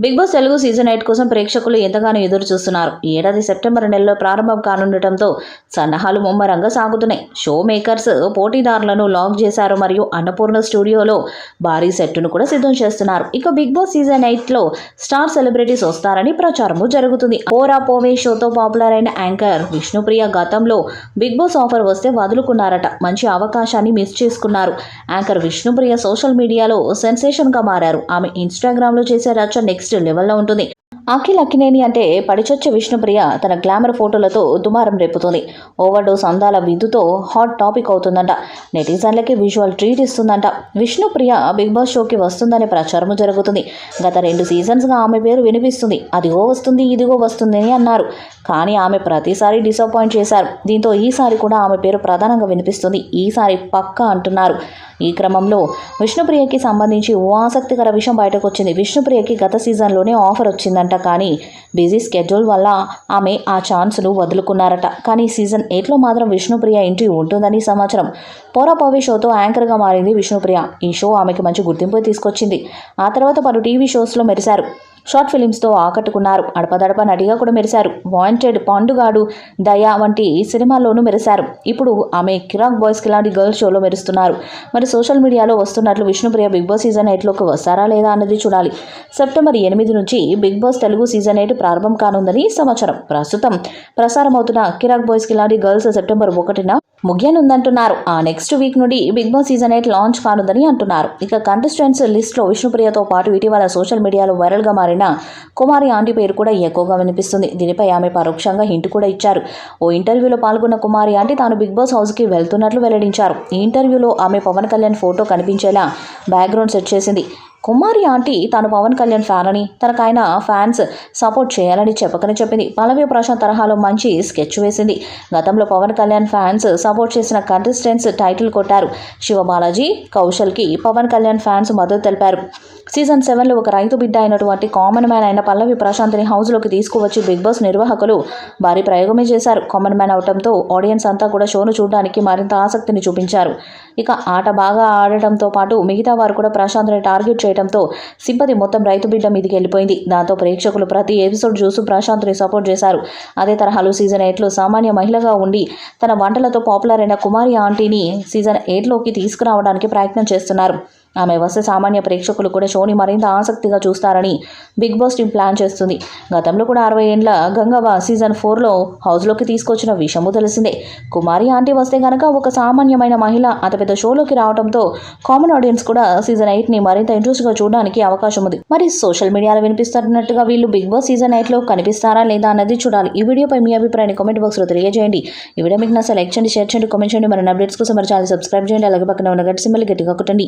Big boss Telugu season 8 కోసం ప్రేక్షకులు ఎంతగానో ఎదురు చూస్తున్నారు. ఈ ఏడాది సెప్టెంబర్ నెలలో ప్రారంభం కానుండటంతో సన్నాహాలు ముమ్మరంగా సాగుతున్నాయి. షో మేకర్స్ పోటీదారులను లాక్ చేశారు మరియు అన్నపూర్ణ స్టూడియోలో భారీ సెట్టును కూడా సిద్ధం చేస్తున్నారు. ఇక బిగ్ బాస్ సీజన్ 8లో స్టార్ సెలబ్రిటీస్ వస్తారని ప్రచారము జరుగుతుంది. పోరా పోవే షోతో పాపులర్ అయిన యాంకర్ విష్ణుప్రియ గతంలో బిగ్ బాస్ ఆఫర్ వస్తే వదులుకున్నారట. మంచి అవకాశాన్ని మిస్ చేసుకున్నారు. యాంకర్ విష్ణుప్రియ సోషల్ మీడియాలో సెన్సేషన్ గా మారారు. ఆమె ఇన్స్టాగ్రామ్ లో చేసే రచ్చ నెక్స్ట్ లెవెల్లో ఉంటుంది. అఖిల్ అక్కినేని అంటే పడిచొచ్చే విష్ణుప్రియ తన గ్లామర్ ఫోటోలతో దుమారం రేపుతుంది. ఓవర్డోస్ అందాల విధుతో హాట్ టాపిక్ అవుతుందంట. నెటిజన్లకి విజువల్ ట్రీట్ ఇస్తుందంట. విష్ణుప్రియ బిగ్ బాస్ షోకి వస్తుందనే ప్రచారం జరుగుతుంది. గత 2 సీజన్స్గా ఆమె పేరు వినిపిస్తుంది. అదిగో వస్తుంది ఇదిగో వస్తుంది అని అన్నారు. కానీ ఆమె ప్రతిసారి డిసప్పాయింట్ చేశారు. దీంతో ఈసారి కూడా ఆమె పేరు ప్రధానంగా వినిపిస్తుంది. ఈసారి పక్కా అంటున్నారు. ఈ క్రమంలో విష్ణుప్రియకి సంబంధించి ఓ ఆసక్తికర విషయం బయటకు వచ్చింది. విష్ణుప్రియకి గత సీజన్లోనే ఆఫర్ వచ్చిందంట. కానీ బిజీ స్కెడ్యూల్ వల్ల ఆమె ఆ ఛాన్స్ను వదులుకున్నారట. కానీ సీజన్ 8లో మాత్రం విష్ణుప్రియ ఎంట్రీ ఉంటుందని సమాచారం. పోరాపోవే షోతో యాంకర్గా మారింది విష్ణుప్రియ. ఈ షో ఆమెకి మంచి గుర్తింపు తీసుకొచ్చింది. ఆ తర్వాత పలు టీవీ షోస్లో మెరిశారు. షార్ట్ ఫిలిమ్స్తో ఆకట్టుకున్నారు. అడపదడప నటిగా కూడా మెరిశారు. వాంటెడ్, పాండుగాడు, దయా వంటి సినిమాల్లోనూ మెరిశారు. ఇప్పుడు ఆమె కిరాక్ బాయ్స్కి లాంటి గర్ల్స్ షోలో మెరుస్తున్నారు. మరి సోషల్ మీడియాలో వస్తున్నట్లు విష్ణుప్రియ బిగ్ బాస్ సీజన్ 8లోకి వస్తారా లేదా అన్నది చూడాలి. సెప్టెంబర్ 8 నుంచి బిగ్ బాస్ తెలుగు సీజన్ 8 ప్రారంభం కానుందని సమాచారం. ప్రస్తుతం ప్రసారం అవుతున్న కిరాక్ బాయ్స్కి లాంటి గర్ల్స్ సెప్టెంబర్ 1న ముగియనుందంటున్నారు. ఆ నెక్స్ట్ వీక్ నుండి బిగ్ బాస్ సీజన్ 8 లాంచ్ కానుందని అంటున్నారు. ఇక కంటెస్టెంట్స్ లిస్ట్లో విష్ణుప్రియతో పాటు ఇటీవల సోషల్ మీడియాలో వైరల్గా మారిన కుమారి ఆంటీ పేరు కూడా ఎక్కువగా వినిపిస్తుంది. దీనిపై ఆమె పరోక్షంగా హింట్ కూడా ఇచ్చారు. ఓ ఇంటర్వ్యూలో పాల్గొన్న కుమారి ఆంటీ తాను బిగ్ బాస్ హౌస్కి వెళ్తున్నట్లు వెల్లడించారు. ఈ ఇంటర్వ్యూలో ఆమె పవన్ కళ్యాణ్ ఫోటో కనిపించేలా బ్యాక్గ్రౌండ్ సెట్ చేసింది. కుమారి ఆంటీ తాను పవన్ కళ్యాణ్ ఫ్యాన్ అని, తనకైన ఫ్యాన్స్ సపోర్ట్ చేయాలని చెప్పకనే చెప్పింది. పల్లవి ప్రశాంత్ తరహాలో మంచి స్కెచ్ వేసింది. గతంలో పవన్ కళ్యాణ్ ఫ్యాన్స్ సపోర్ట్ చేసిన కంటెస్టెంట్స్ టైటిల్ కొట్టారు. శివబాలాజీ, కౌశల్కి పవన్ కళ్యాణ్ ఫ్యాన్స్ మద్దతు తెలిపారు. సీజన్ 7లో ఒక రైతు బిడ్డ అయినటువంటి కామన్ మ్యాన్ అయిన పల్లవి ప్రశాంత్ని హౌస్లోకి తీసుకువచ్చి బిగ్ బాస్ నిర్వాహకులు భారీ ప్రయోగమే చేశారు. కామన్ మ్యాన్ అవడంతో ఆడియన్స్ అంతా కూడా షోను చూడడానికి మరింత ఆసక్తిని చూపించారు. ఇక ఆట బాగా ఆడటంతో పాటు మిగతా వారు కూడా ప్రశాంత్ని టార్గెట్ చేయడంతో సింపతి మొత్తం రైతు బిడ్డ మీదకి వెళ్ళిపోయింది. దాంతో ప్రేక్షకులు ప్రతి ఎపిసోడ్ చూస్తూ ప్రశాంత్ని సపోర్ట్ చేశారు. అదే తరహాలో సీజన్ 8లో సామాన్య మహిళగా ఉండి తన వంటలతో పాపులర్ అయిన కుమారి ఆంటీని సీజన్ 8లోకి తీసుకురావడానికి ప్రయత్నం చేస్తున్నారు. ఆమె వస్తే సామాన్య ప్రేక్షకులు కూడా షోని మరింత ఆసక్తిగా చూస్తారని బిగ్ బాస్ టీం ప్లాన్ చేస్తుంది. గతంలో కూడా 60 ఏండ్ల గంగవ్వ సీజన్ 4లో హౌస్లోకి తీసుకొచ్చిన విషయము తెలిసిందే. కుమారి ఆంటీ వస్తే గనక ఒక సామాన్యమైన మహిళ అతిపెద్ద షోలోకి రావడంతో కామన్ ఆడియన్స్ కూడా సీజన్ 8ని మరింత ఇంట్రెస్ట్గా చూడడానికి అవకాశం ఉంది. మరి సోషల్ మీడియాలో వినిపిస్తున్నట్టుగా వీళ్ళు బిగ్ బాస్ సీజన్ 8లో కనిపిస్తారా లేదా అన్నది చూడాలి. ఈ వీడియోపై మీ అభిప్రాయాన్ని కామెంట్ బాక్స్లో తెలియజేయండి. ఈ వీడియో మీకు నచ్చ లైక్ చేయండి, షేర్ చేయండి, కామెంట్ చేయండి. మరిన్ని అప్డేట్స్ కోసం మరి ఛానల్ సబ్స్క్రైబ్ చేయండి. అలాగే పక్కన ఉన్న గంట సింబల్ గట్టిగా కొట్టండి.